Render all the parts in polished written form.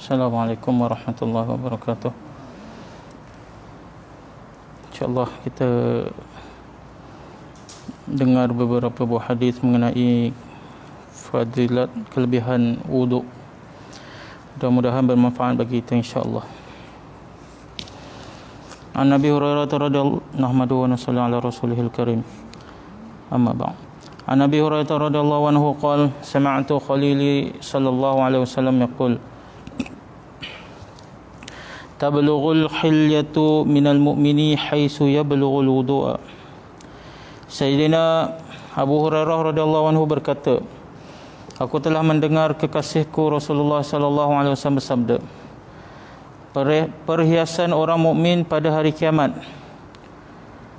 Assalamualaikum warahmatullahi wabarakatuh. InsyaAllah kita dengar beberapa buah hadis mengenai fadilat kelebihan wuduk. Mudah-mudahan bermanfaat bagi kita insyaAllah. An Nabi Hurairah radhiyallahu anhu wa sallallahu ala rasulihil karim. Amma ba'd. An Nabi Hurairah radhiyallahu anhu qala sami'tu Khalili sallallahu alaihi wasallam yaqul Tablughul hilyatu minal mu'mini haitsu yablughul wudu'a. Sayyidina Abu Hurairah radhiyallahu anhu berkata, aku telah mendengar kekasihku Rasulullah sallallahu alaihi wasallam bersabda, perhiasan orang mukmin pada hari kiamat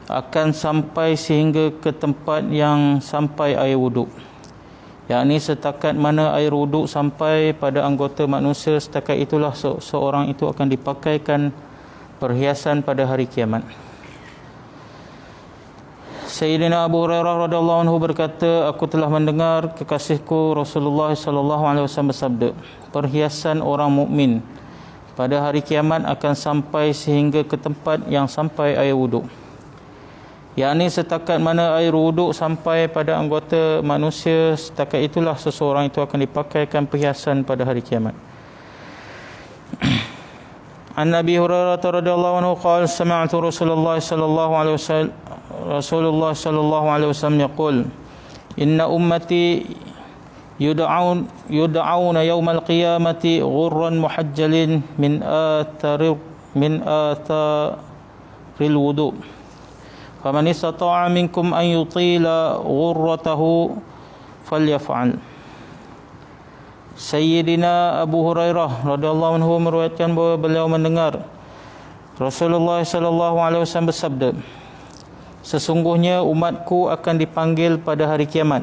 akan sampai sehingga ke tempat yang sampai air wuduk, yakni setakat mana air wuduk sampai pada anggota manusia, setakat itulah seorang itu akan dipakaikan perhiasan pada hari kiamat. Sayyidina Abu Hurairah radhiyallahu anhu berkata, aku telah mendengar kekasihku Rasulullah sallallahu alaihi wasallam bersabda, perhiasan orang mukmin pada hari kiamat akan sampai sehingga ke tempat yang sampai air wuduk, yakni setakat mana air wuduk sampai pada anggota manusia, setakat itulah seseorang itu akan dipakaikan perhiasan pada hari kiamat. An Nabi Hurairah radhiyallahu anhu qala sami'tu Rasulullah sallallahu alaihi wasallam yaqul inna ummati yud'auna yawmal qiyamati ghurran muhajjalin min atharil wudu' faman istata'a minkum an yutila ghurratahu falyaf'al. Sayyidina Abu Hurairah radhiyallahu anhu meriwayatkan bahawa beliau mendengar Rasulullah sallallahu alaihi wasallam bersabda, sesungguhnya umatku akan dipanggil pada hari kiamat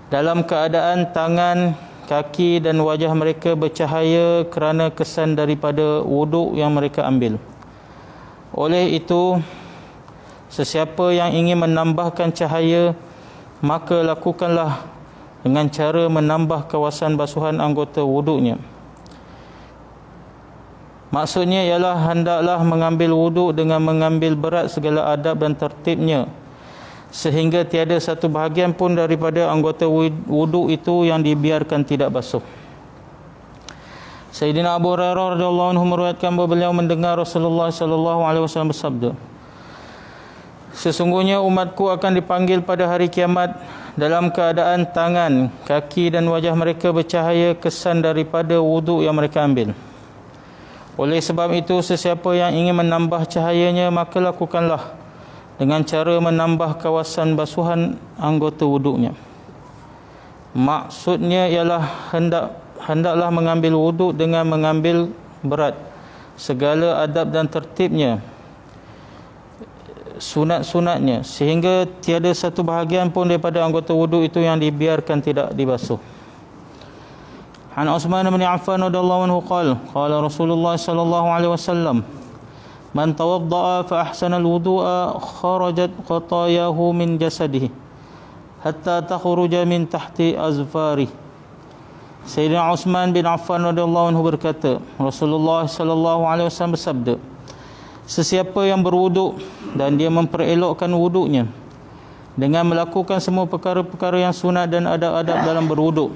dalam keadaan tangan, kaki dan wajah mereka bercahaya kerana kesan daripada wuduk yang mereka ambil. Oleh itu, sesiapa yang ingin menambahkan cahaya, maka lakukanlah dengan cara menambah kawasan basuhan anggota wuduknya. Maksudnya ialah hendaklah mengambil wuduk dengan mengambil berat segala adab dan tertibnya, sehingga tiada satu bahagian pun daripada anggota wuduk itu yang dibiarkan tidak basuh. Sayyidina Abu Hurairah radhiyallahu anhu meriwayatkan bahawa beliau mendengar Rasulullah sallallahu alaihi wasallam bersabda, sesungguhnya umatku akan dipanggil pada hari kiamat dalam keadaan tangan, kaki dan wajah mereka bercahaya kesan daripada wuduk yang mereka ambil. Oleh sebab itu, sesiapa yang ingin menambah cahayanya, maka lakukanlah dengan cara menambah kawasan basuhan anggota wuduknya. Maksudnya ialah hendaklah mengambil wuduk dengan mengambil berat segala adab dan tertibnya, sunat-sunatnya, sehingga tiada satu bahagian pun daripada anggota wuduk itu yang dibiarkan tidak dibasuh. An Utsman bin Affan radhiyallahu anhu qala Rasulullah sallallahu alaihi wasallam, man tawaddaa fa ahsana al-wudu'a kharajat khatayahu min jasadihi hatta takhruja min tahti azfari. Sayyidina Utsman bin Affan radhiyallahu anhu berkata, Rasulullah sallallahu alaihi wasallam bersabda, sesiapa yang berwuduk dan dia memperelokkan wuduknya dengan melakukan semua perkara-perkara yang sunat dan adab-adab dalam berwuduk,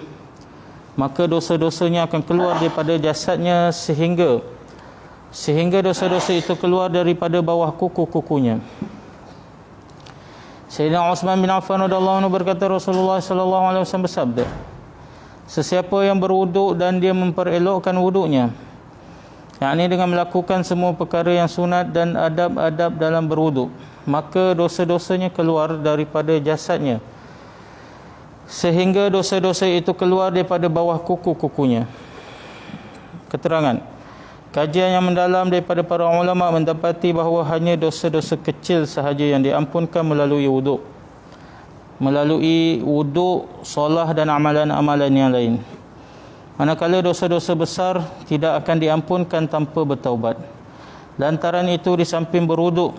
maka dosa-dosanya akan keluar daripada jasadnya sehingga dosa-dosa itu keluar daripada bawah kuku-kukunya. Sayyidina Utsman bin Affan radhiyallahu anhu berkata, Rasulullah sallallahu alaihi wasallam bersabda, sesiapa yang berwuduk dan dia memperelokkan wuduknya, yakni dengan melakukan semua perkara yang sunat dan adab-adab dalam berwuduk, maka dosa-dosanya keluar daripada jasadnya sehingga dosa-dosa itu keluar daripada bawah kuku-kukunya. Keterangan kajian yang mendalam daripada para ulama mendapati bahawa hanya dosa-dosa kecil sahaja yang diampunkan melalui wuduk, solah dan amalan-amalan yang lain. Manakala dosa-dosa besar tidak akan diampunkan tanpa bertaubat. Lantaran itu, di samping berwuduk,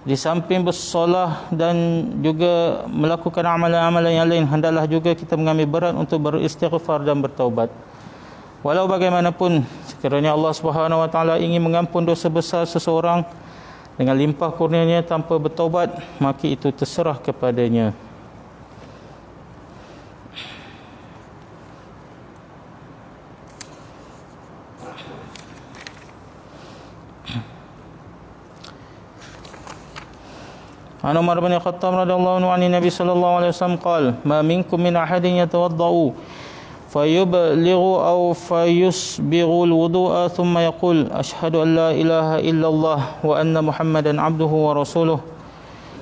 di samping bersolah dan juga melakukan amalan-amalan yang lain, hendaklah juga kita mengambil berat untuk beristighfar dan bertaubat. Walau bagaimanapun, sekiranya Allah Subhanahu wa taala ingin mengampun dosa besar seseorang dengan limpah kurnianya tanpa bertaubat, maka itu terserah kepadanya. An Umar bin Khattab radhiyallahu anhu an Nabi sallallahu alaihi wasallam qala ma minkum min ahadin yatawaddau fayublighu aw fayusbighu alwudu'a thumma yaqul ashhadu an la ilaha illallah wa anna Muhammadan abduhu wa rasuluh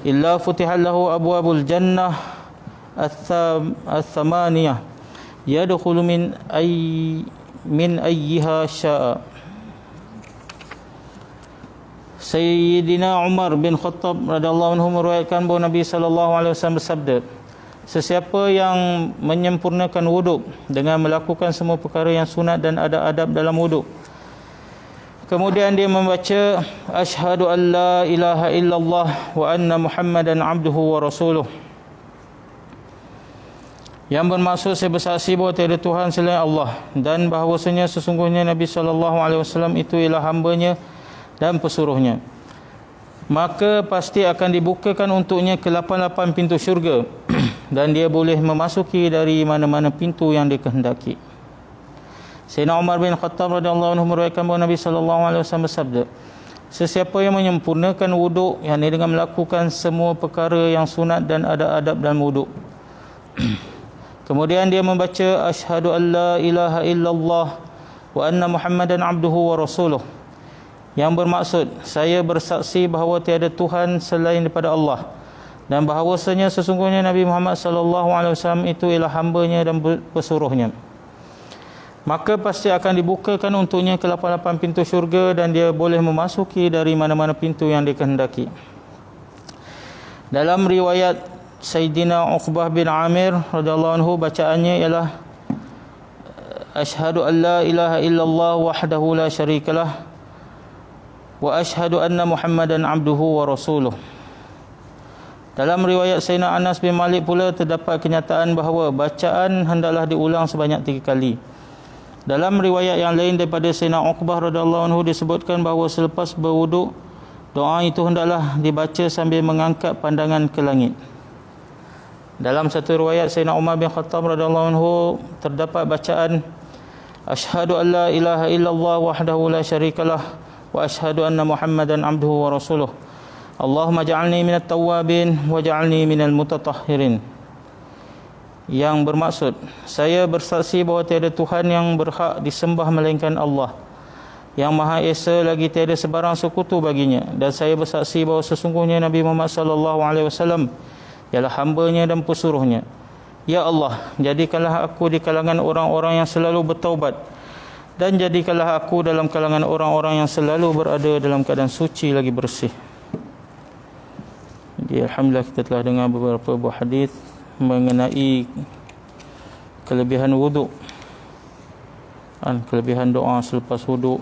illa futiha lahu abwabul jannah الثمانية يدخل من أيها شاء. Sayyidina Umar bin Khattab radhiyallahu anhu meriwayatkan bahawa Nabi sallallahu alaihi wasallam bersabda, sesiapa yang menyempurnakan wuduk dengan melakukan semua perkara yang sunat dan ada adab dalam wuduk, kemudian dia membaca asyhadu an la ilaha illallah wa anna Muhammadan abduhu wa rasuluh, yang bermaksud saya bersaksi bahawa tiada Tuhan selain Allah dan bahawasanya sesungguhnya Nabi sallallahu alaihi wasallam itu ialah hamba-Nya dan pesuruhnya, maka pasti akan dibukakan untuknya ke-88 pintu syurga dan dia boleh memasuki dari mana-mana pintu yang dikehendaki. Sayyidina Umar bin Khattab radhiyallahu anhu meriwayatkan bahawa Nabi sallallahu alaihi wasallam bersabda, sesiapa yang menyempurnakan wuduk, yakni dengan melakukan semua perkara yang sunat dan ada adab dalam wuduk, kemudian dia membaca asyhadu an la ilaha illallah wa anna Muhammadan abduhu wa rasuluh, yang bermaksud saya bersaksi bahawa tiada Tuhan selain daripada Allah dan bahawasanya sesungguhnya Nabi Muhammad sallallahu alaihi wasallam itu ialah hamba-Nya dan pesuruhnya, maka pasti akan dibukakan untuknya ke-88 pintu syurga dan dia boleh memasuki dari mana-mana pintu yang dikehendaki. Dalam riwayat Sayyidina Uqbah bin Amir radhiyallahu anhu, bacaannya ialah asyhadu an la ilaha illallah wahdahu la syarikalah wa asyhadu anna Muhammadan abduhu wa rasuluh. Dalam riwayat Sayyidina Anas bin Malik pula terdapat kenyataan bahawa bacaan hendaklah diulang sebanyak 3 kali. Dalam riwayat yang lain daripada Sayyidina Uqbah radhiyallahu anhu disebutkan bahawa selepas berwuduk, doa itu hendaklah dibaca sambil mengangkat pandangan ke langit. Dalam satu riwayat Sayyidina Umar bin Khattab radhiyallahu anhu terdapat bacaan asyhadu an la ilaha illallah wahdahu la syarikalah wa asyhadu anna Muhammadan abduhu wa rasuluh. Allahumma ja'alni minat tawwabin wa ja'alni minal mutatahhirin. Yang bermaksud, saya bersaksi bahawa tiada Tuhan yang berhak disembah melainkan Allah, yang Maha Esa, lagi tiada sebarang sekutu baginya, dan saya bersaksi bahawa sesungguhnya Nabi Muhammad sallallahu alaihi wasallam ialah hamba-Nya dan pesuruhnya. Ya Allah, jadikanlah aku di kalangan orang-orang yang selalu bertaubat, dan jadikanlah aku dalam kalangan orang-orang yang selalu berada dalam keadaan suci lagi bersih. Jadi alhamdulillah kita telah dengar beberapa buah hadis mengenai kelebihan wuduk, kelebihan doa selepas wuduk,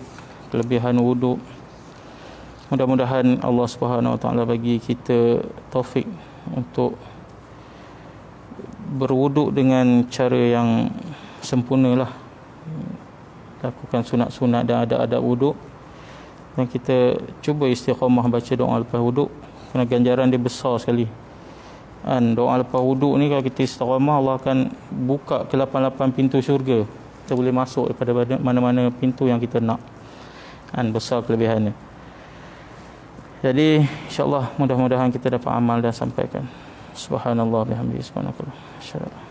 kelebihan wuduk. Mudah-mudahan Allah Subhanahu wa taala bagi kita taufik untuk berwuduk dengan cara yang sempurnalah, lakukan sunat-sunat dan ada adab wuduk, dan kita cuba istiqamah baca doa lepas wuduk, kerana ganjaran dia besar sekali. Doa lepas wuduk ni kalau kita istiqamah, Allah akan buka ke-88 pintu syurga, kita boleh masuk daripada mana-mana pintu yang kita nak. Besar kelebihannya. Jadi insya-Allah mudah-mudahan kita dapat amal dan sampaikan. Subhanallah bihamdihi subhanakallah. Insyaallah.